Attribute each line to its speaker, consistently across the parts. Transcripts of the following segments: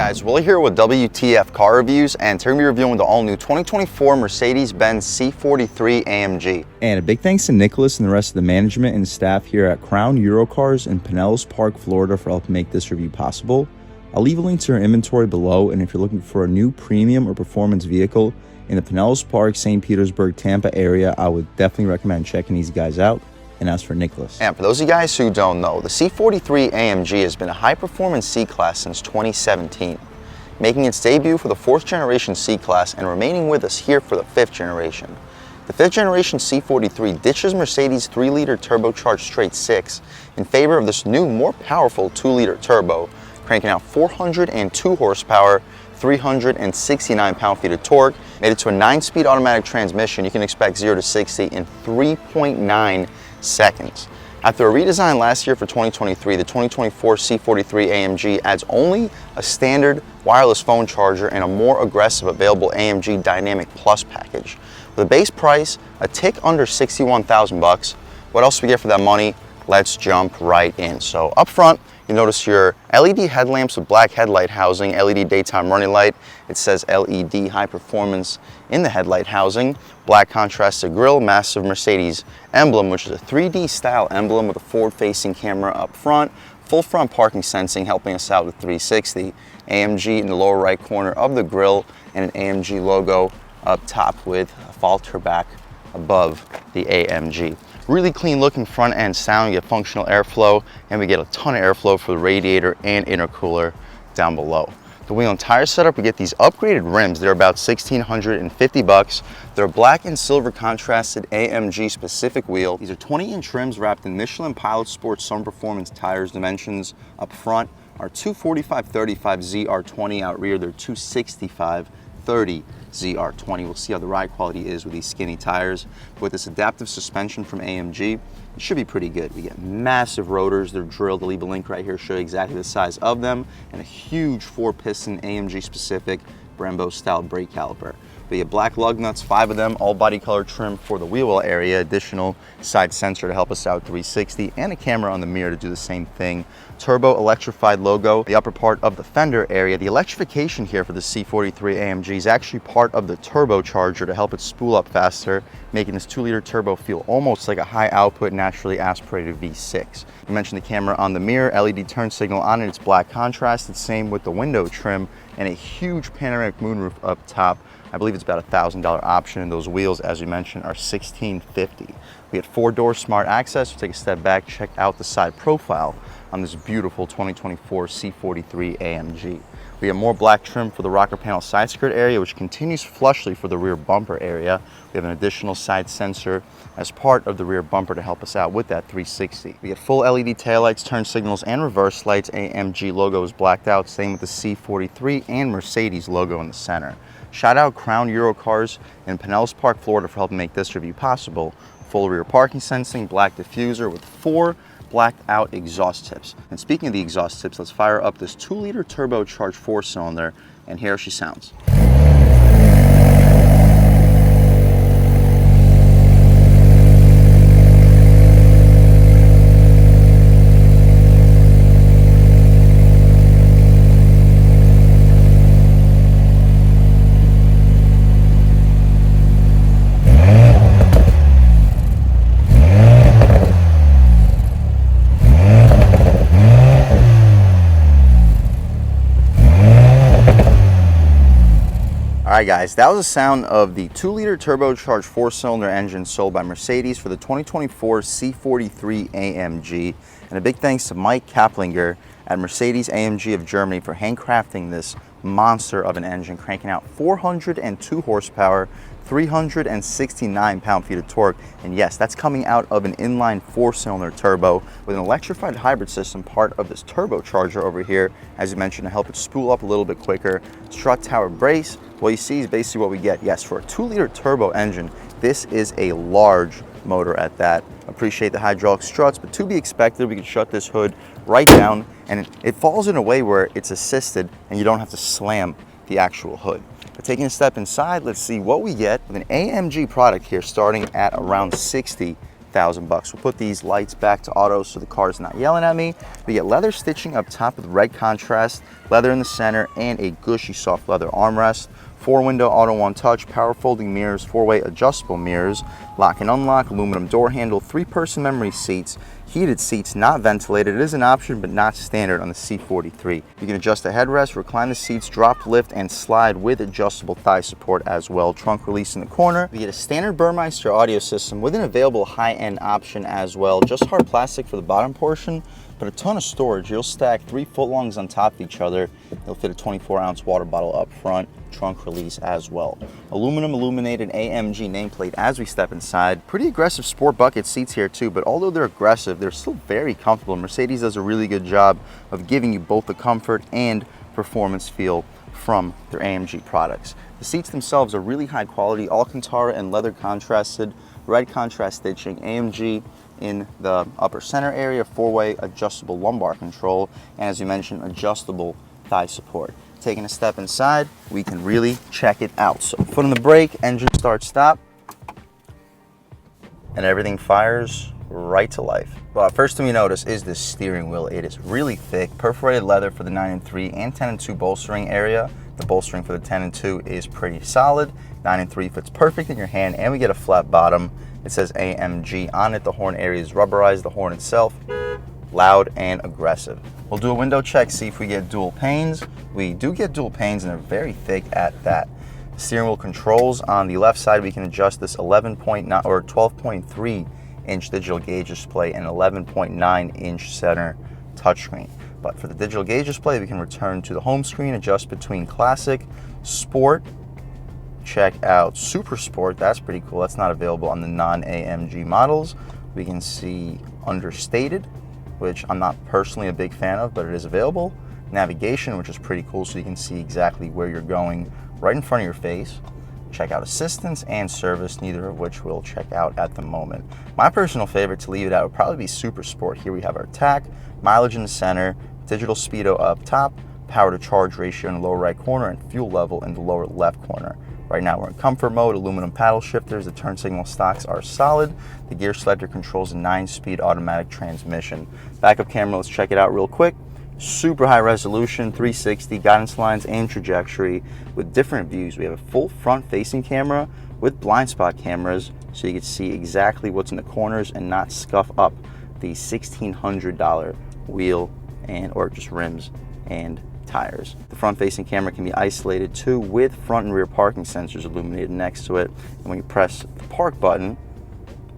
Speaker 1: Hey guys, Willie here with W.T.F car reviews, and today we're going to be reviewing the all-new 2024 Mercedes-Benz C43 AMG.
Speaker 2: And a big thanks to Nicholas and the rest of the management and staff here at Crown Eurocars in Pinellas Park, Florida for helping make this review possible. I'll leave a link to their inventory below, and if you're looking for a new premium or performance vehicle in the Pinellas Park, St. Petersburg, Tampa area, I would definitely recommend checking these guys out. And as for Nicholas.
Speaker 1: And for those of you guys who don't know, the C43 AMG has been a high-performance C-Class since 2017, making its debut for the 4th generation C-Class and remaining with us here for the 5th generation. The 5th generation C43 ditches Mercedes' 3-liter turbocharged straight 6 in favor of this new, more powerful 2-liter turbo, cranking out 402 horsepower, 369 pound-feet of torque. Made it to a 9-speed automatic transmission. You can expect 0 to 60 in 3.9 seconds. After a redesign last year for 2023, the 2024 C43 AMG adds only a standard wireless phone charger and a more aggressive available AMG Dynamic Plus package. With a base price a tick under 61,000 bucks. What else do we get for that money? Let's jump right in. So up front, you notice your LED headlamps with black headlight housing, LED daytime running light. It says LED high performance in the headlight housing. Black contrasted grille, massive Mercedes emblem, which is a 3D style emblem with a forward-facing camera up front. Full front parking sensing helping us out with 360. AMG in the lower right corner of the grille and an AMG logo up top with a falter back above the AMG. Really clean looking front end sound. We get functional airflow, and we get a ton of airflow for the radiator and intercooler down below. The wheel and tire setup, we get these upgraded rims. They're about 1,650 bucks. They're black and silver contrasted AMG specific wheel. These are 20-inch rims wrapped in Michelin Pilot Sport Sun Performance tires. Dimensions up front are 245/35 ZR20. Out rear, they're 265/30 ZR20. We'll see how the ride quality is with these skinny tires. With this adaptive suspension from AMG, it should be pretty good. We get massive rotors. They're drilled. I'll leave a link right here, show you exactly the size of them, and a huge 4-piston AMG specific Brembo style brake caliper. We get black lug nuts, 5 of them, all body color trim for the wheel well area, additional side sensor to help us out 360, and a camera on the mirror to do the same thing. Turbo electrified logo, the upper part of the fender area. The electrification here for the C43 AMG is actually part of the turbocharger to help it spool up faster, making this 2-liter turbo feel almost like a high output, naturally aspirated V6. I mentioned the camera on the mirror, LED turn signal on it, it's black contrasted, same with the window trim, and a huge panoramic moonroof up top. I believe it's about a $1,000 option, and those wheels, as we mentioned, are $1,650. We get 4-door smart access. We'll take a step back, check out the side profile on this beautiful 2024 C43 AMG. We have more black trim for the rocker panel side skirt area, which continues flushly for the rear bumper area. We have an additional side sensor as part of the rear bumper to help us out with that 360. We get full LED taillights, turn signals, and reverse lights. AMG logo is blacked out, same with the C43 and Mercedes logo in the center. Shout out Crown Eurocars in Pinellas Park, Florida for helping make this review possible. Full rear parking sensing, black diffuser with 4 blacked out exhaust tips. And speaking of the exhaust tips, let's fire up this 2-liter turbocharged 4-cylinder, and here she sounds. Alright guys, that was the sound of the 2-liter turbocharged 4-cylinder engine sold by Mercedes for the 2024 C43 AMG. And a big thanks to Mike Kaplinger at Mercedes-AMG of Germany for handcrafting this monster of an engine, cranking out 402 horsepower, 369 pound-feet of torque. And yes, that's coming out of an inline 4-cylinder turbo with an electrified hybrid system, part of this turbocharger over here, as you mentioned, to help it spool up a little bit quicker. Strut tower brace, what you see is basically what we get. Yes, for a 2-liter turbo engine, this is a large motor at that. Appreciate the hydraulic struts, but to be expected, we can shut this hood right down, and it falls in a way where it's assisted and you don't have to slam the actual hood. But taking a step inside, let's see what we get with an AMG product here starting at around $60,000. $1,000. We'll put these lights back to auto so the car's not yelling at me. We get leather stitching up top with red contrast, leather in the center, and a gushy soft leather armrest. 4-window auto one touch, power folding mirrors, 4-way adjustable mirrors, lock and unlock, aluminum door handle, 3-person memory seats, heated seats, not ventilated. It is an option, but not standard on the C43. You can adjust the headrest, recline the seats, drop, lift, and slide with adjustable thigh support as well. Trunk release in the corner. We get a standard Burmeister audio system with an available high-end option as well. Just hard plastic for the bottom portion, but a ton of storage. You'll stack 3 footlongs on top of each other. It'll fit a 24-ounce water bottle up front. Trunk release as well. Aluminum illuminated AMG nameplate as we step inside. Pretty aggressive sport bucket seats here too, but although they're aggressive, they're still very comfortable. Mercedes does a really good job of giving you both the comfort and performance feel from their AMG products. The seats themselves are really high quality, Alcantara and leather contrasted, red contrast stitching, AMG in the upper center area, 4-way adjustable lumbar control, and as you mentioned, adjustable thigh support. Taking a step inside, we can really check it out. So foot on the brake, engine start stop, and everything fires right to life. Well, first thing we notice is the steering wheel. It is really thick, perforated leather for the 9.3 and 10.2 bolstering area. The bolstering for the 10.2 is pretty solid. 9.3 fits perfect in your hand, and we get a flat bottom. It says AMG on it. The horn area is rubberized. The horn itself, loud and aggressive. We'll do a window check, see if we get dual panes. We do get dual panes, and they're very thick at that. Steering wheel controls on the left side, we can adjust this 11.9 or 12.3 inch digital gauge display and 11.9 inch center touchscreen. But for the digital gauge display, we can return to the home screen, adjust between classic, sport, check out super sport. That's pretty cool. That's not available on the non-AMG models. We can see understated, which I'm not personally a big fan of, but it is available. Navigation, which is pretty cool, so you can see exactly where you're going right in front of your face. Check out assistance and service, neither of which we'll check out at the moment. My personal favorite to leave it at would probably be super sport. Here we have our TAC, mileage in the center, digital speedo up top, power to charge ratio in the lower right corner, and fuel level in the lower left corner. Right now we're in comfort mode, aluminum paddle shifters, the turn signal stocks are solid. The gear selector controls a 9-speed automatic transmission. Backup camera, let's check it out real quick. Super high resolution, 360, guidance lines and trajectory with different views. We have a full front facing camera with blind spot cameras, so you can see exactly what's in the corners and not scuff up the $1,600 wheel and or just rims and tires. The front facing camera can be isolated too with front and rear parking sensors illuminated next to it. And when you press the park button,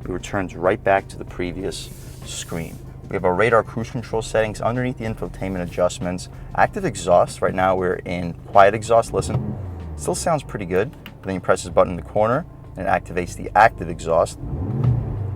Speaker 1: it returns right back to the previous screen. We have our radar cruise control settings underneath the infotainment adjustments. Active exhaust, right now we're in quiet exhaust. Listen, still sounds pretty good. But then you press this button in the corner and it activates the active exhaust.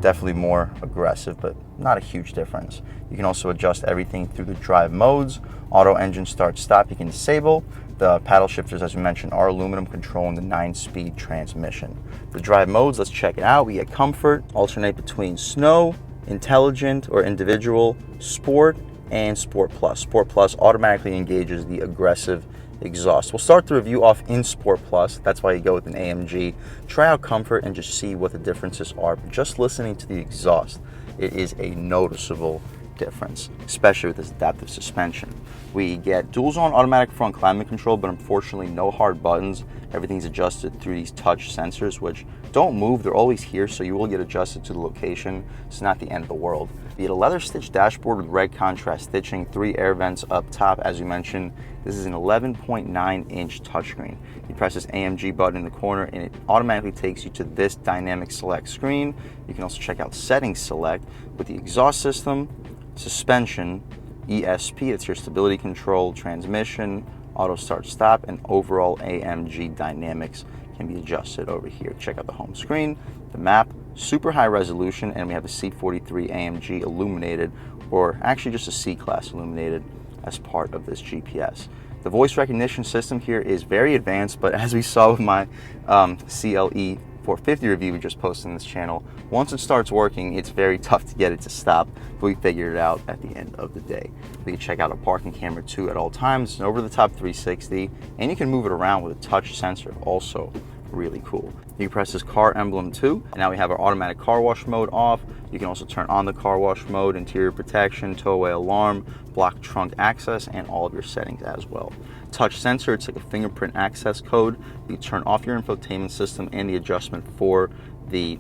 Speaker 1: Definitely more aggressive, but not a huge difference. You can also adjust everything through the drive modes. Auto engine start stop you can disable. The paddle shifters, as we mentioned, are aluminum, controlling the 9-speed transmission. The drive modes, let's check it out. We get comfort, alternate between snow, intelligent or individual, sport, and sport plus. Sport plus automatically engages the aggressive exhaust. We'll start the review off in Sport Plus. That's why you go with an AMG. Try out comfort and just see what the differences are. But just listening to the exhaust, it is a noticeable difference, especially with this adaptive suspension. We get dual zone automatic front climate control, but unfortunately no hard buttons. Everything's adjusted through these touch sensors, which don't move. They're always here, so you will get adjusted to the location. It's not the end of the world. We get a leather stitched dashboard with red contrast stitching, 3 air vents up top. As you mentioned, this is an 11.9 inch touchscreen. You press this AMG button in the corner and it automatically takes you to this dynamic select screen. You can also check out settings select with the exhaust system, suspension, ESP, that's your stability control, transmission, auto start stop, and overall AMG dynamics can be adjusted over here. Check out the home screen, the map, super high resolution, and we have a C43 AMG illuminated, or actually just a C-Class illuminated as part of this GPS. The voice recognition system here is very advanced, but as we saw with my CLE 450 review we just posted on this channel, once it starts working, it's very tough to get it to stop, but we figured it out at the end of the day. We can check out a parking camera too at all times. It's an over-the-top 360, and you can move it around with a touch sensor also really cool. You can press this car emblem too, and now we have our automatic car wash mode off. You can also turn on the car wash mode, interior protection, tow away alarm, block trunk access, and all of your settings as well. Touch sensor, it's like a fingerprint access code. You can turn off your infotainment system and the adjustment for the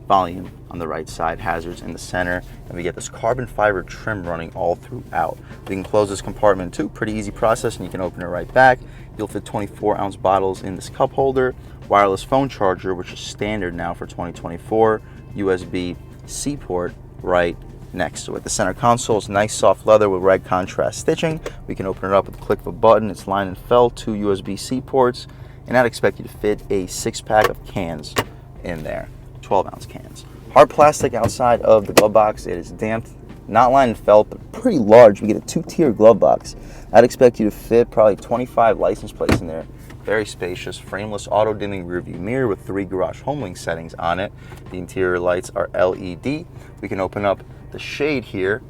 Speaker 1: volume on the right side, hazards in the center, and we get this carbon fiber trim running all throughout. We can close this compartment too, pretty easy process, and you can open it right back. You'll fit 24-ounce bottles in this cup holder, wireless phone charger, which is standard now for 2024, USB-C port right next to it. The center console is nice soft leather with red contrast stitching. We can open it up with a click of a button. It's lined and felt, 2 USB-C ports, and I'd expect you to fit a 6-pack of cans in there, 12-ounce cans. Hard plastic outside of the glove box. It is damped, not lined and felt, but pretty large. We get a 2-tier glove box. I'd expect you to fit probably 25 license plates in there. Very spacious, frameless auto-dimming rearview mirror with 3 garage homelink settings on it. The interior lights are LED. We can open up the shade here.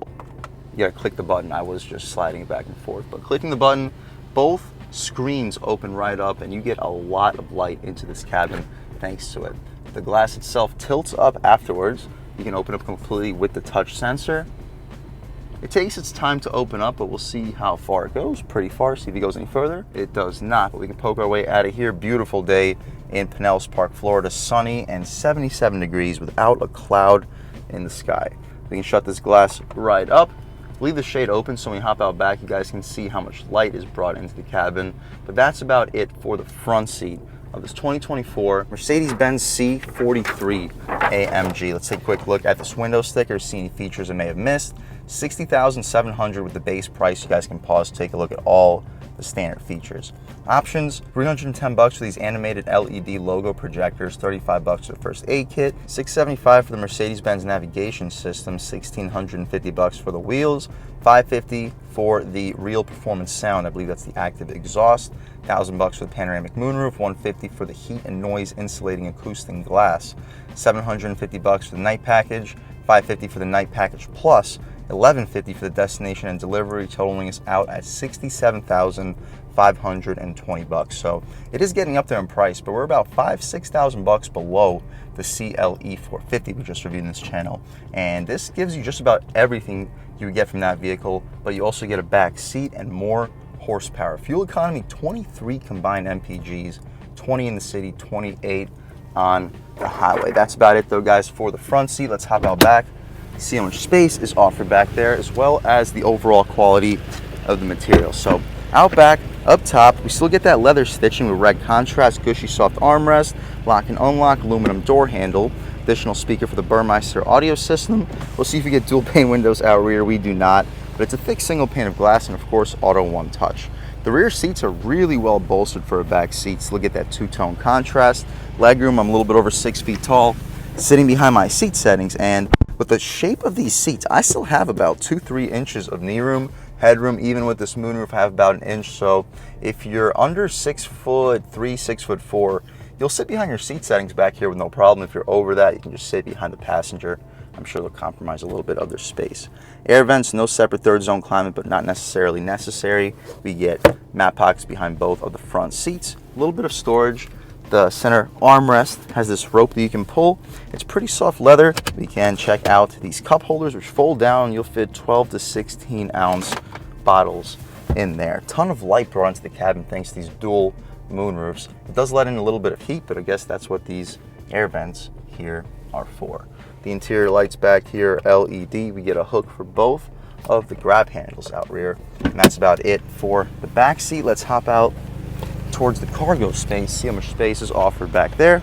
Speaker 1: You gotta click the button. I was just sliding it back and forth, but clicking the button, both screens open right up, and you get a lot of light into this cabin thanks to it. The glass itself tilts up afterwards. You can open up completely with the touch sensor. It takes its time to open up, but we'll see how far it goes. Pretty far. See if it goes any further. It does not, but we can poke our way out of here. Beautiful day in Pinellas Park, Florida. Sunny and 77 degrees without a cloud in the sky. We can shut this glass right up. Leave the shade open so when we hop out back, you guys can see how much light is brought into the cabin. But that's about it for the front seat of this 2024 Mercedes-Benz C43 AMG. Let's take a quick look at this window sticker, see any features I may have missed. $60,700 with the base price. You guys can pause, take a look at all the standard features. Options, $310 for these animated LED logo projectors, $35 for the first aid kit, $675 for the Mercedes-Benz navigation system, $1,650 for the wheels, $550 for the real performance sound. I believe that's the active exhaust. $1,000 for the panoramic moonroof, $150 for the heat and noise insulating acoustic glass, $750 for the night package, $550 for the night package plus, $1,150 for the destination and delivery, totaling us out at $67,520. So it is getting up there in price, but we're about $6,000 below the CLE 450 we just reviewed in this channel. And this gives you just about everything you would get from that vehicle, but you also get a back seat and more horsepower. Fuel economy, 23 combined MPGs, 20 in the city, 28 on the highway. That's about it though, guys, for the front seat. Let's hop out back, see how much space is offered back there, as well as the overall quality of the material. So out back, up top, we still get that leather stitching with red contrast, gushy soft armrest, lock and unlock, aluminum door handle, additional speaker for the Burmeister audio system. We'll see if we get dual pane windows out rear. We do not, but it's a thick single pane of glass and of course auto one touch. The rear seats are really well bolstered for a back seat. So look at that two-tone contrast. Legroom, I'm a little bit over 6 feet tall, sitting behind my seat settings, and with the shape of these seats, I still have about 2-3 inches of knee room, headroom. Even with this moonroof, I have about 1 inch. So if you're under 6'3", 6'4", you'll sit behind your seat settings back here with no problem. If you're over that, you can just sit behind the passenger. I'm sure they'll compromise a little bit of their space. Air vents, no separate third zone climate, but not necessarily necessary. We get mat pockets behind both of the front seats. A little bit of storage. The center armrest has this rope that you can pull. It's pretty soft leather. We can check out these cup holders, which fold down. You'll fit 12 to 16 ounce bottles in there. Ton of light brought into the cabin thanks to these dual moonroofs. It does let in a little bit of heat, but I guess that's what these air vents here are for. The interior lights back here are LED. We get a hook for both of the grab handles out rear. And that's about it for the back seat. Let's hop out towards the cargo space, see how much space is offered back there,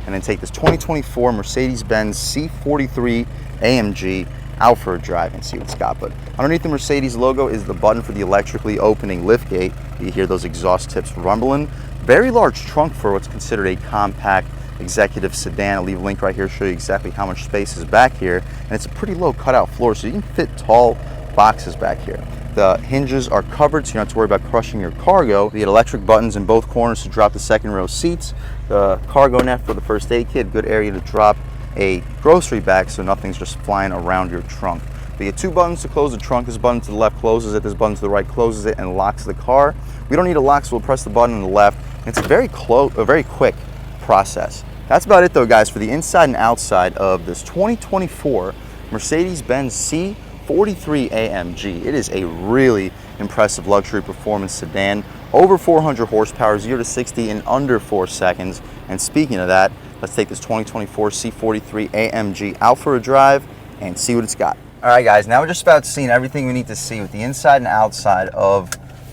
Speaker 1: and then take this 2024 Mercedes-Benz C43 AMG out for a drive and see what it's got. But underneath the Mercedes logo is the button for the electrically opening liftgate. You hear those exhaust tips rumbling. Very large trunk for what's considered a compact executive sedan. I'll leave a link right here to show you exactly how much space is back here, and it's a pretty low cutout floor, so you can fit tall boxes back here. The hinges are covered, so you don't have to worry about crushing your cargo. We get electric buttons in both corners to drop the second row seats. The cargo net for the first aid kit, good area to drop a grocery bag so nothing's just flying around your trunk. We get 2 buttons to close the trunk. This button to the left closes it, this button to the right closes it and locks the car. We don't need a lock, so we'll press the button on the left. It's very quick process. That's about it though, guys, for the inside and outside of this 2024 Mercedes-Benz C43 AMG. It is a really impressive luxury performance sedan. Over 400 horsepower, 0 to 60 in under 4 seconds. And speaking of that, let's take this 2024 C43 AMG out for a drive and see what it's got. All right, guys, now we're just about seeing everything we need to see with the inside and outside of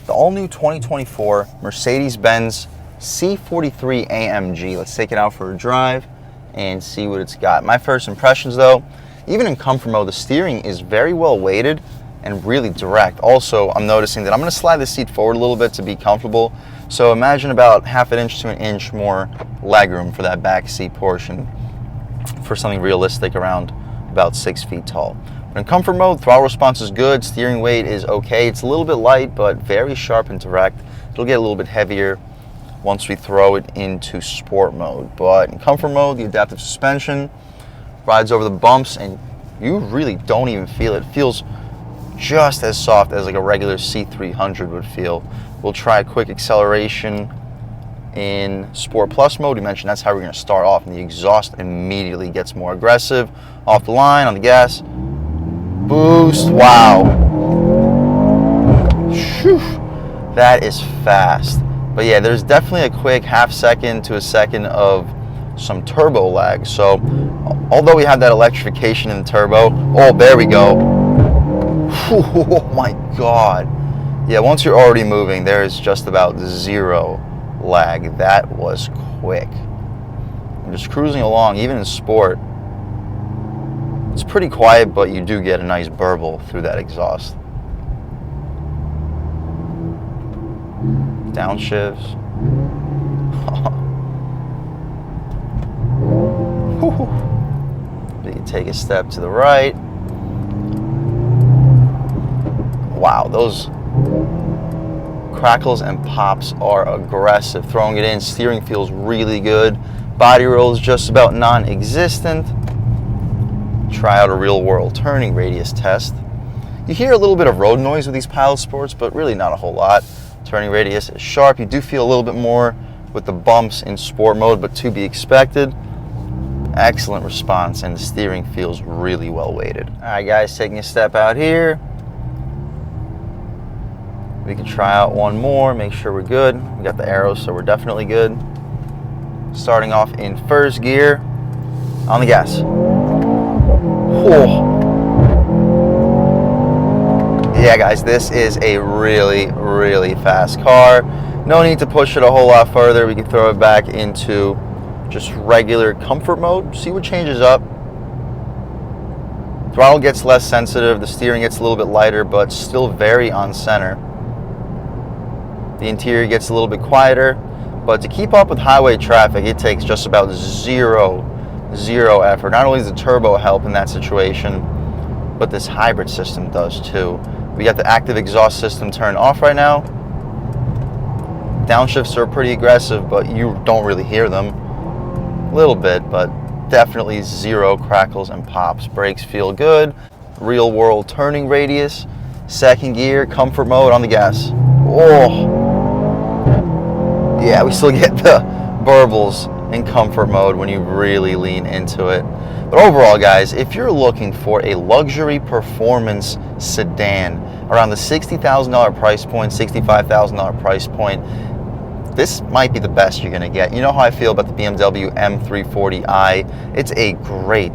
Speaker 1: the all-new 2024 Mercedes-Benz C43 AMG. Let's take it out for a drive and see what it's got. My first impressions, though, even in comfort mode, the steering is very well weighted and really direct. Also, I'm noticing that I'm going to slide the seat forward a little bit to be comfortable. So imagine about ½ inch to an inch more legroom for that back seat portion for something realistic around about 6 feet tall. But in comfort mode, throttle response is good, steering weight is okay. It's a little bit light, but very sharp and direct. It'll get a little bit heavier once we throw it into sport mode. But in comfort mode, the adaptive suspension rides over the bumps and you really don't even feel it. It feels just as soft as like a regular C300 would feel. We'll try a quick acceleration in Sport Plus mode. We mentioned that's how we're going to start off, and the exhaust immediately gets more aggressive. Off the line, on the gas, boost, wow. Whew. That is fast. But yeah, there's definitely a quick ½ second to a second of some turbo lag. So although we have that electrification in the turbo, oh, there we go. Oh my God. Yeah, once you're already moving, there is just about zero lag. That was quick. I'm just cruising along, even in sport. It's pretty quiet, but you do get a nice burble through that exhaust. Downshifts. You can take a step to the right. Wow, those crackles and pops are aggressive. Throwing it in, steering feels really good. Body roll is just about non-existent. Try out a real-world turning radius test. You hear a little bit of road noise with these Pilot Sports, but really not a whole lot. Turning radius is sharp. You do feel a little bit more with the bumps in sport mode, but to be expected. Excellent response, and the steering feels really well weighted. All right, guys, taking a step out here. We can try out one more, make sure we're good. We got the arrows, so we're definitely good. Starting off in first gear, on the gas. Oh. Yeah, guys, this is a really, really fast car. No need to push it a whole lot further. We can throw it back into just regular comfort mode, see what changes up. Throttle gets less sensitive, the steering gets a little bit lighter, but still very on center. The interior gets a little bit quieter, but to keep up with highway traffic, it takes just about zero effort. Not only does the turbo help in that situation, but this hybrid system does too. We got the active exhaust system turned off right now. Downshifts are pretty aggressive, but you don't really hear them. A little bit, but definitely zero crackles and pops. Brakes feel good. Real world turning radius. Second gear, comfort mode, on the gas. Oh. Yeah, we still get the burbles in comfort mode when you really lean into it. But overall, guys, if you're looking for a luxury performance sedan around the $60,000 price point, $65,000 price point, this might be the best you're going to get. You know how I feel about the BMW M340i. It's a great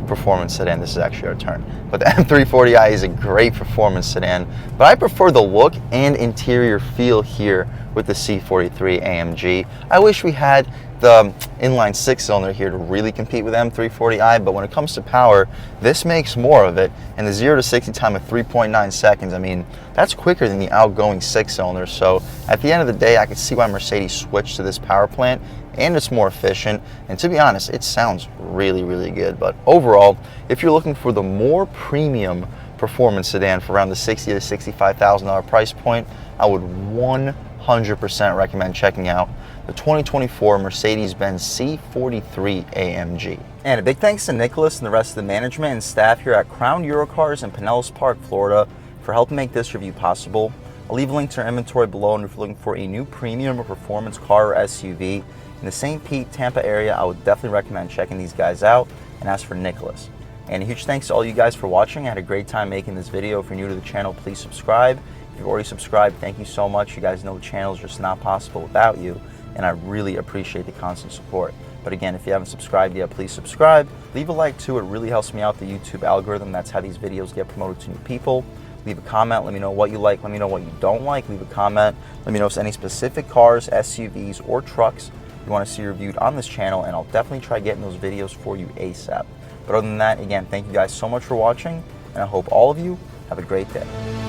Speaker 1: performance sedan. This is actually our turn. But the M340i is a great performance sedan. But I prefer the look and interior feel here with the C43 AMG. I wish we had the inline 6-cylinder here to really compete with M340i, but when it comes to power, this makes more of it. And the 0 to 60 time of 3.9 seconds, I mean, that's quicker than the outgoing 6-cylinder. So at the end of the day, I could see why Mercedes switched to this power plant, and it's more efficient. And to be honest, it sounds really good. But overall, if you're looking for the more premium performance sedan for around the $60,000 to $65,000 price point, I would 100% recommend checking out the 2024 Mercedes-Benz C43 AMG. And a big thanks to Nicholas and the rest of the management and staff here at Crown Eurocars in Pinellas Park, Florida for helping make this review possible. I'll leave a link to our inventory below, and if you're looking for a new premium or performance car or SUV, In the St. Pete, Tampa area, I would definitely recommend checking these guys out. And as for Nicholas. And a huge thanks to all you guys for watching. I had a great time making this video. If you're new to the channel, please subscribe. If you've already subscribed, thank you so much. You guys know the channel is just not possible without you, and I really appreciate the constant support. But again, if you haven't subscribed yet, please subscribe. Leave a like too, it really helps me out the YouTube algorithm. That's how these videos get promoted to new people. Leave a comment, let me know what you like, let me know what you don't like. Leave a comment, let me know if there's any specific cars, SUVs, or trucks you want to see reviewed on this channel, and I'll definitely try getting those videos for you ASAP. But other than that, again, thank you guys so much for watching, and I hope all of you have a great day.